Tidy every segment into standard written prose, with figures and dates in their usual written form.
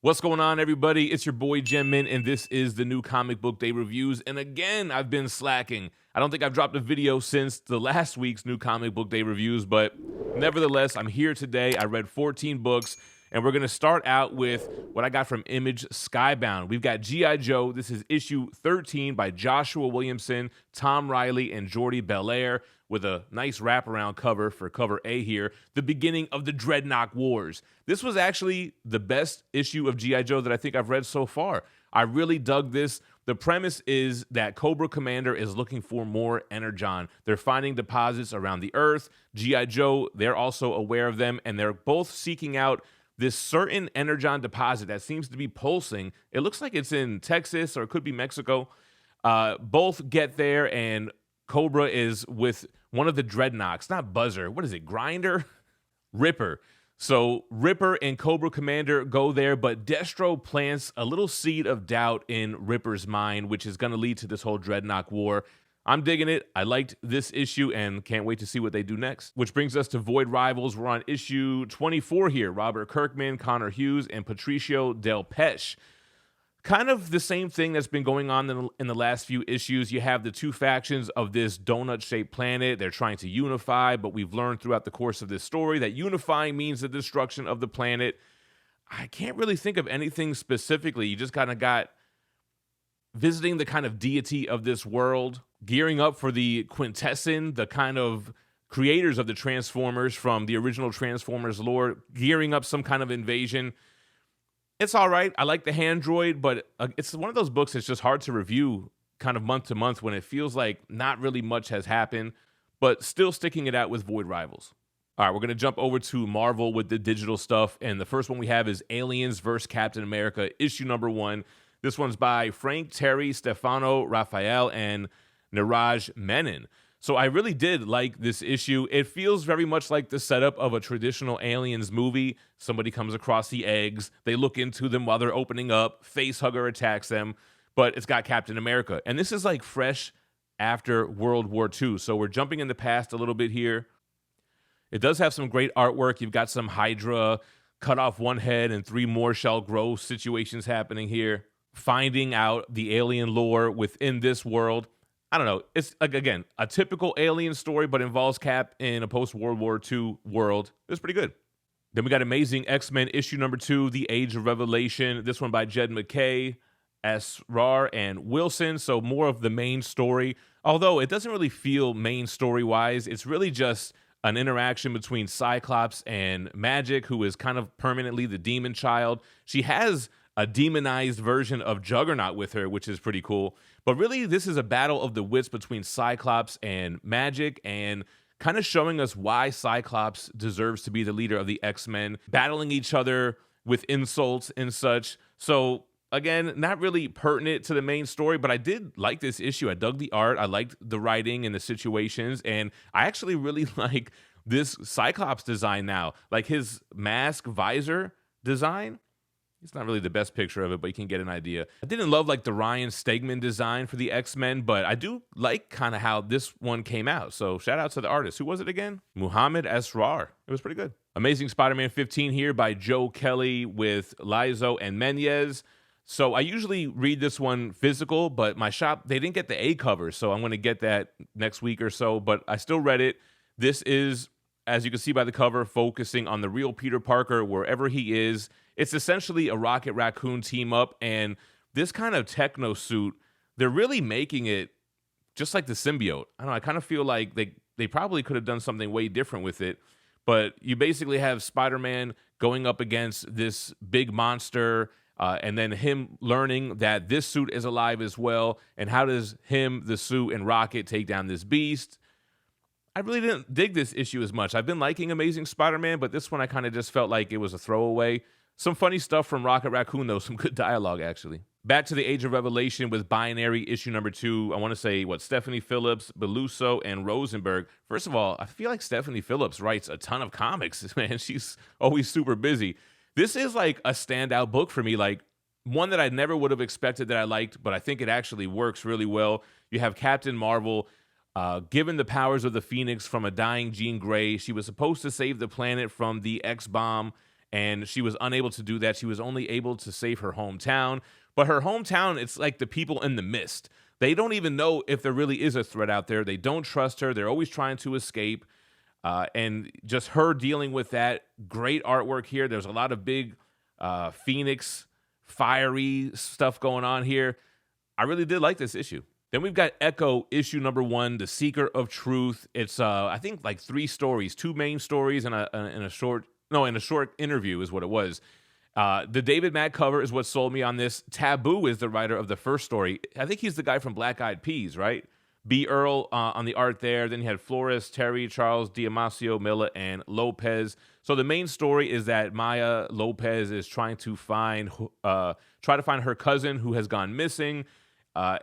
What's going on, everybody? It's your boy GemMint, and this is the new comic book day reviews. And again, I've been slacking. I don't think I've dropped a video since the last week's new comic book day reviews, but nevertheless, I'm here today. I read 14 books, and we're going to start out with what I got from Image Skybound. We've got G.I. Joe. This is issue 13 by Joshua Williamson, Tom Riley, and Jordi Belair, with a nice wraparound cover for cover A here, the beginning of the Dreadnok Wars. This was actually the best issue of G.I. Joe that I think I've read so far. I really dug this. The premise is that Cobra Commander is looking for more Energon. They're finding deposits around the Earth. G.I. Joe, they're also aware of them, and they're both seeking out this certain Energon deposit that seems to be pulsing. It looks like it's in Texas, or it could be Mexico. Both get there, and Cobra is with one of the Dreadnoks, not Buzzer. What is it, Grinder? Ripper. So Ripper and Cobra Commander go there, but Destro plants a little seed of doubt in Ripper's mind, which is going to lead to this whole Dreadnok war. I'm digging it. I liked this issue and can't wait to see what they do next. Which brings us to Void Rivals. We're on issue 24 here. Robert Kirkman, Connor Hughes, and Patricio Del Pesce. Kind of the same thing that's been going on in the last few issues. You have the two factions of this donut-shaped planet. They're trying to unify, but we've learned throughout the course of this story that unifying means the destruction of the planet. I can't really think of anything specifically. You just kind of got visiting the kind of deity of this world, gearing up for the Quintesson, the kind of creators of the Transformers from the original Transformers lore, gearing up some kind of invasion. It's all right. I like the hand droid, but it's one of those books that's just hard to review kind of month to month when it feels like not really much has happened, but still sticking it out with Void Rivals. All right, we're going to jump over to Marvel with the digital stuff, and the first one we have is Aliens vs. Captain America, issue number 1. This one's by Frank Terry, Stefano Raphael, and Niraj Menon. So I really did like this issue. It feels very much like the setup of a traditional Aliens movie. Somebody comes across the eggs, they look into them while they're opening up, facehugger attacks them, but it's got Captain America. And this is like fresh after World War II. So we're jumping in the past a little bit here. It does have some great artwork. You've got some Hydra, cut off one head and 3 more shall grow situations happening here. Finding out the alien lore within this world. I don't know. It's, like, again, a typical alien story, but involves Cap in a post-World War II world. It's pretty good. Then we got Amazing X-Men issue number 2, The Age of Revelation. This one by Jed McKay, Asrar, and Wilson. So more of the main story. Although it doesn't really feel main story-wise. It's really just an interaction between Cyclops and Magic, who is kind of permanently the demon child. She has a demonized version of Juggernaut with her, which is pretty cool. But really, this is a battle of the wits between Cyclops and Magic, and kind of showing us why Cyclops deserves to be the leader of the X-Men, battling each other with insults and such. So again, not really pertinent to the main story, but I did like this issue. I dug the art. I liked the writing and the situations, and I actually really like this Cyclops design now. Like his mask visor design. It's not really the best picture of it, but you can get an idea. I didn't love like the Ryan Stegman design for the X-Men, but I do like kind of how this one came out. So shout out to the artist. Who was it again? Muhammad Asrar. It was pretty good. Amazing Spider-Man 15 here by Joe Kelly with Lizo and Menez. So I usually read this one physical, but my shop, they didn't get the A cover, so I'm going to get that next week or so, but I still read it. This is, as you can see by the cover, focusing on the real Peter Parker wherever he is. It's essentially a Rocket Raccoon team up, and this kind of techno suit, they're really making it just like the symbiote. I don't know, I kind of feel like they probably could have done something way different with it, but you basically have Spider-Man going up against this big monster, and then him learning that this suit is alive as well, and how does him, the suit, and Rocket take down this beast? I really didn't dig this issue as much. I've been liking Amazing Spider-Man, but this one I kind of just felt like it was a throwaway. Some funny stuff from Rocket Raccoon, though. Some good dialogue, actually. Back to the Age of Revelation with Binary, issue number 2. I want to say, Stephanie Phillips, Beluso, and Rosenberg. First of all, I feel like Stephanie Phillips writes a ton of comics, man. She's always super busy. This is like a standout book for me, like one that I never would have expected that I liked, but I think it actually works really well. You have Captain Marvel, given the powers of the Phoenix from a dying Jean Grey. She was supposed to save the planet from the X-bomb, and she was unable to do that. She was only able to save her hometown, but her hometown, it's like the people in the mist. They don't even know if there really is a threat out there. They don't trust her. They're always trying to escape. And just her dealing with that. Great artwork here. There's a lot of big Phoenix, fiery stuff going on here. I really did like this issue. Then we've got Echo, issue number 1, The Seeker of Truth. It's, I think, like 3 stories, 2 main stories and a short interview is what it was. The David Mack cover is what sold me on this. Taboo is the writer of the first story. I think he's the guy from Black Eyed Peas, right? B. Earl on the art there. Then you had Flores, Terry, Charles, Diamasio, Miller, and Lopez. So the main story is that Maya Lopez is trying to find her cousin who has gone missing.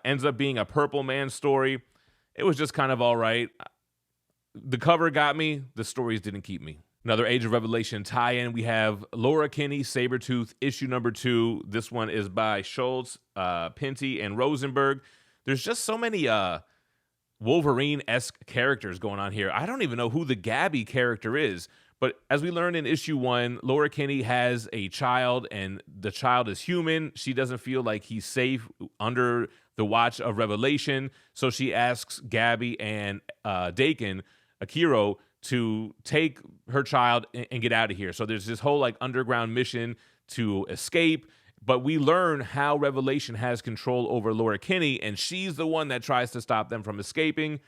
Ends up being a Purple Man story. It was just kind of all right. The cover got me. The stories didn't keep me. Another Age of Revelation tie-in. We have Laura Kinney, Sabretooth, issue number 2. This one is by Schultz, Pinty, and Rosenberg. There's just so many Wolverine-esque characters going on here. I don't even know who the Gabby character is. But as we learned in issue 1, Laura Kinney has a child, and the child is human. She doesn't feel like he's safe under the watch of Revelation. So she asks Gabby and Dakin, Akiro, to take her child and get out of here. So there's this whole like underground mission to escape. But we learn how Revelation has control over Laura Kinney, and she's the one that tries to stop them from escaping.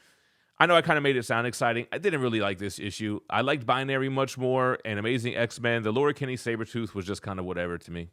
I know I kind of made it sound exciting. I didn't really like this issue. I liked Binary much more and Amazing X-Men. The Laura Kinney Sabretooth was just kind of whatever to me.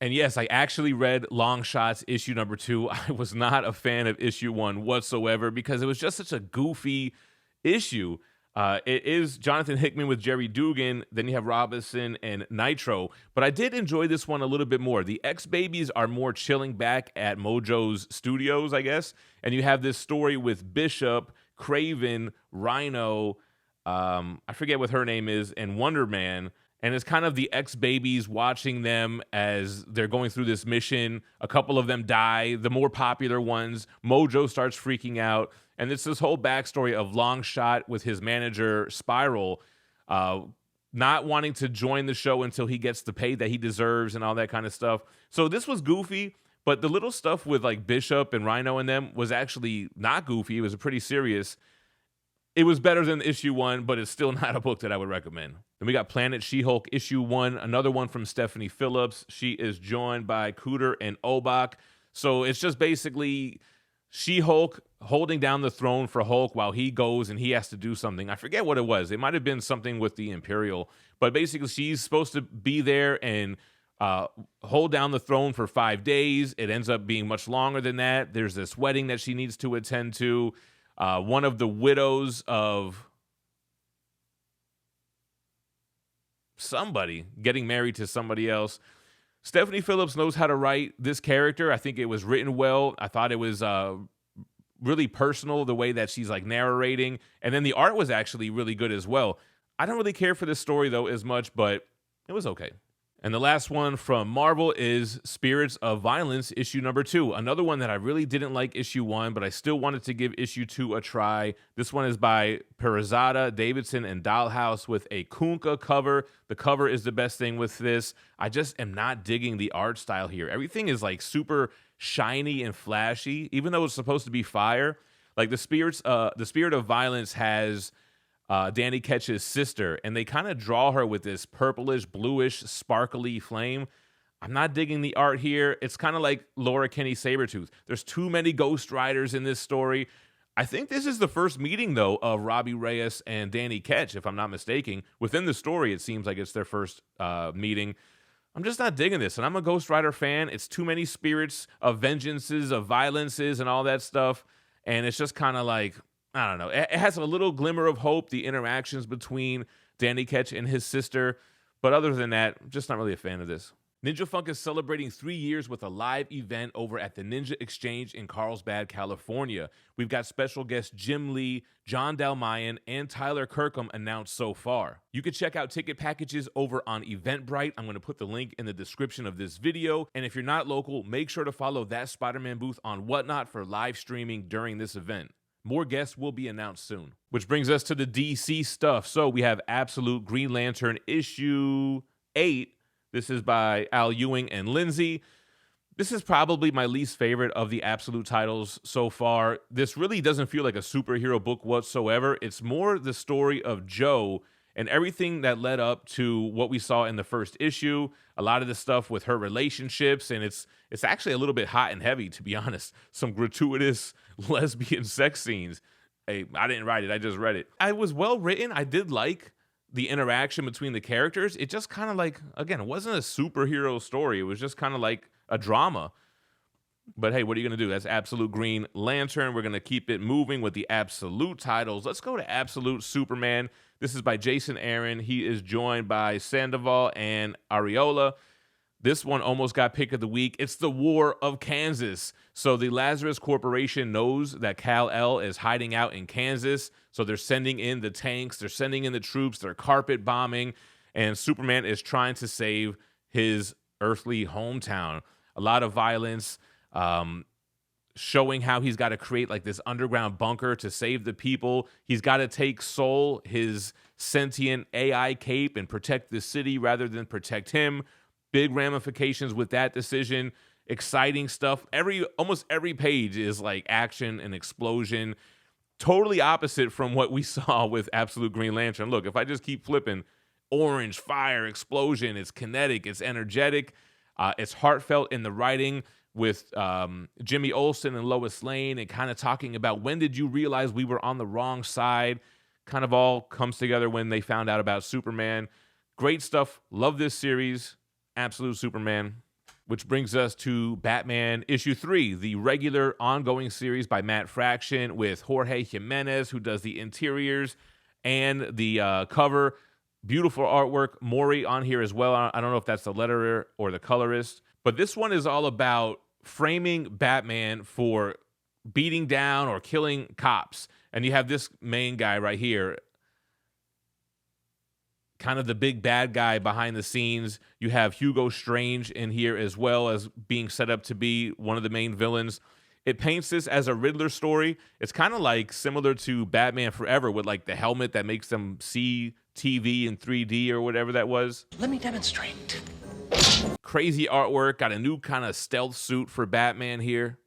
And yes, I actually read Long Shots issue number 2. I was not a fan of issue 1 whatsoever because it was just such a goofy issue. It is Jonathan Hickman with Jerry Dugan. Then you have Robinson and Nitro. But I did enjoy this one a little bit more. The X-Babies are more chilling back at Mojo's studios, I guess. And you have this story with Bishop, Craven, Rhino, I forget what her name is, and Wonder Man. And it's kind of the X-Babies watching them as they're going through this mission. A couple of them die. The more popular ones, Mojo starts freaking out. And it's this whole backstory of Longshot with his manager, Spiral, not wanting to join the show until he gets the pay that he deserves and all that kind of stuff. So this was goofy, but the little stuff with like Bishop and Rhino and them was actually not goofy. It was pretty serious. It was better than issue 1, but it's still not a book that I would recommend. Then we got Planet She-Hulk issue 1, another one from Stephanie Phillips. She is joined by Cooter and Obak. So it's just basically She-Hulk holding down the throne for Hulk while he goes and he has to do something. I forget what it was. It might have been something with the Imperial, but basically she's supposed to be there and hold down the throne for 5 days. It ends up being much longer than that. There's this wedding that she needs to attend to. One of the widows of somebody getting married to somebody else. Stephanie Phillips knows how to write this character. I think it was written well. I thought it was really personal, the way that she's like narrating. And then the art was actually really good as well. I don't really care for this story, though, as much, but it was okay. And the last one from Marvel is Spirits of Violence, issue number 2. Another one that I really didn't like issue 1, but I still wanted to give issue 2 a try. This one is by Perazada, Davidson, and Dollhouse with a Kunkka cover. The cover is the best thing with this. I just am not digging the art style here. Everything is like super shiny and flashy, even though it's supposed to be fire. Like the Spirit of Violence has Danny Ketch's sister, and they kind of draw her with this purplish, bluish, sparkly flame. I'm not digging the art here. It's kind of like Laura Kinney Sabretooth. There's too many Ghost Riders in this story. I think this is the first meeting, though, of Robbie Reyes and Danny Ketch, if I'm not mistaken. Within the story, it seems like it's their first meeting. I'm just not digging this, and I'm a Ghost Rider fan. It's too many spirits of vengeances, of violences, and all that stuff, and it's just kind of like, I don't know. It has a little glimmer of hope, the interactions between Danny Ketch and his sister. But other than that, I'm just not really a fan of this. Ninja Funk is celebrating 3 years with a live event over at the Ninja Exchange in Carlsbad, California. We've got special guests Jim Lee, John Dolmayan, and Tyler Kirkham announced so far. You can check out ticket packages over on Eventbrite. I'm going to put the link in the description of this video. And if you're not local, make sure to follow That Spider-Man Booth on Whatnot for live streaming during this event. More guests will be announced soon. Which brings us to the DC stuff. So we have Absolute Green Lantern issue 8. This is by Al Ewing and Lindsay. This is probably my least favorite of the Absolute titles so far. This really doesn't feel like a superhero book whatsoever. It's more the story of Joe and everything that led up to what we saw in the first issue. A lot of the stuff with her relationships, and it's actually a little bit hot and heavy, to be honest. Some gratuitous lesbian sex scenes. Hey, I didn't write it, I just read it. It was well written. I did like the interaction between the characters. It just kind of like, again, it wasn't a superhero story. It was just kind of like a drama. But hey, what are you going to do? That's Absolute Green Lantern. We're going to keep it moving with the Absolute titles. Let's go to Absolute Superman. This is by Jason Aaron. He is joined by Sandoval and Ariola. This one almost got pick of the week. It's the War of Kansas. So the Lazarus Corporation knows that Kal-El is hiding out in Kansas. So they're sending in the tanks. They're sending in the troops. They're carpet bombing. And Superman is trying to save his earthly hometown. A lot of violence, showing how he's got to create like this underground bunker to save the people. He's got to take Soul, his sentient AI cape, and protect the city rather than protect him. Big ramifications with that decision. Exciting stuff. Almost every page is like action and explosion. Totally opposite from what we saw with Absolute Green Lantern. Look, if I just keep flipping, orange, fire, explosion. It's kinetic. It's energetic. It's heartfelt in the writing with Jimmy Olsen and Lois Lane, and kind of talking about when did you realize we were on the wrong side. Kind of all comes together when they found out about Superman. Great stuff. Love this series. Absolute Superman. Which brings us to Batman issue 3, the regular ongoing series by Matt Fraction with Jorge Jimenez, who does the interiors and the cover. Beautiful artwork. Maury on here as well. I don't know if that's the letterer or the colorist, but this one is all about framing Batman for beating down or killing cops. And you have this main guy right here, kind of the big bad guy behind the scenes. You have Hugo Strange in here as well as being set up to be one of the main villains. It paints this as a Riddler story. It's kind of like similar to Batman Forever with like the helmet that makes them see TV in 3D or whatever that was. Let me demonstrate. Crazy artwork. Got a new kind of stealth suit for Batman here.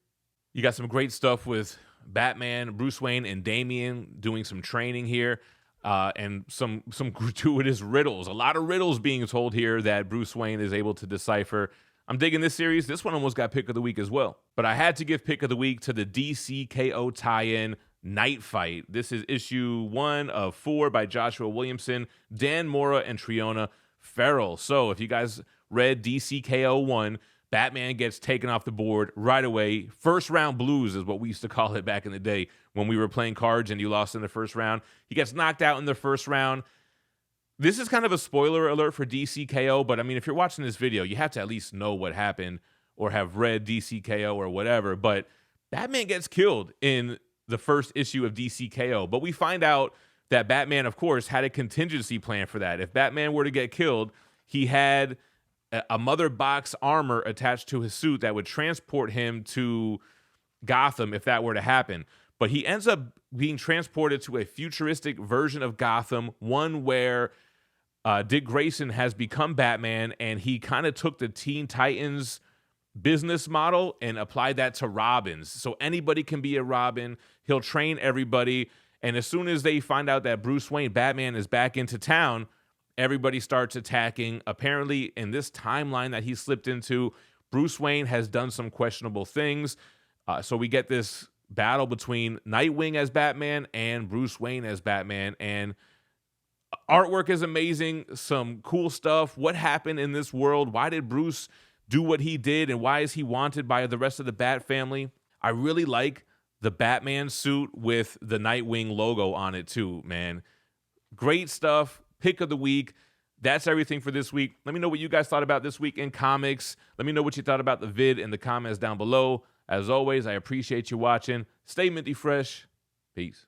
You got some great stuff with Batman, Bruce Wayne, and Damian doing some training here. And some gratuitous riddles. A lot of riddles being told here that Bruce Wayne is able to decipher. I'm digging this series. This one almost got pick of the week as well. But I had to give pick of the week to the DCKO tie-in Nightfight. This is issue 1 of 4 by Joshua Williamson, Dan Mora, and Triona Farrell. So if you guys read DCKO 1, Batman gets taken off the board right away. First round blues is what we used to call it back in the day when we were playing cards and you lost in the first round. He gets knocked out in the first round. This is kind of a spoiler alert for DCKO, but I mean, if you're watching this video, you have to at least know what happened or have read DCKO or whatever. But Batman gets killed in the first issue of DCKO. But we find out that Batman, of course, had a contingency plan for that. If Batman were to get killed, he had a mother box armor attached to his suit that would transport him to Gotham if that were to happen. But he ends up being transported to a futuristic version of Gotham, one where Dick Grayson has become Batman, and he kind of took the Teen Titans business model and applied that to Robins. So anybody can be a Robin. He'll train everybody. And as soon as they find out that Bruce Wayne, Batman, is back into town, everybody starts attacking. Apparently, in this timeline that he slipped into, Bruce Wayne has done some questionable things. So we get this battle between Nightwing as Batman and Bruce Wayne as Batman. And artwork is amazing. Some cool stuff. What happened in this world? Why did Bruce do what he did? And why is he wanted by the rest of the Bat family? I really like the Batman suit with the Nightwing logo on it too, man. Great stuff. Pick of the week. That's everything for this week. Let me know what you guys thought about this week in comics. Let me know what you thought about the vid in the comments down below. As always, I appreciate you watching. Stay minty fresh. Peace.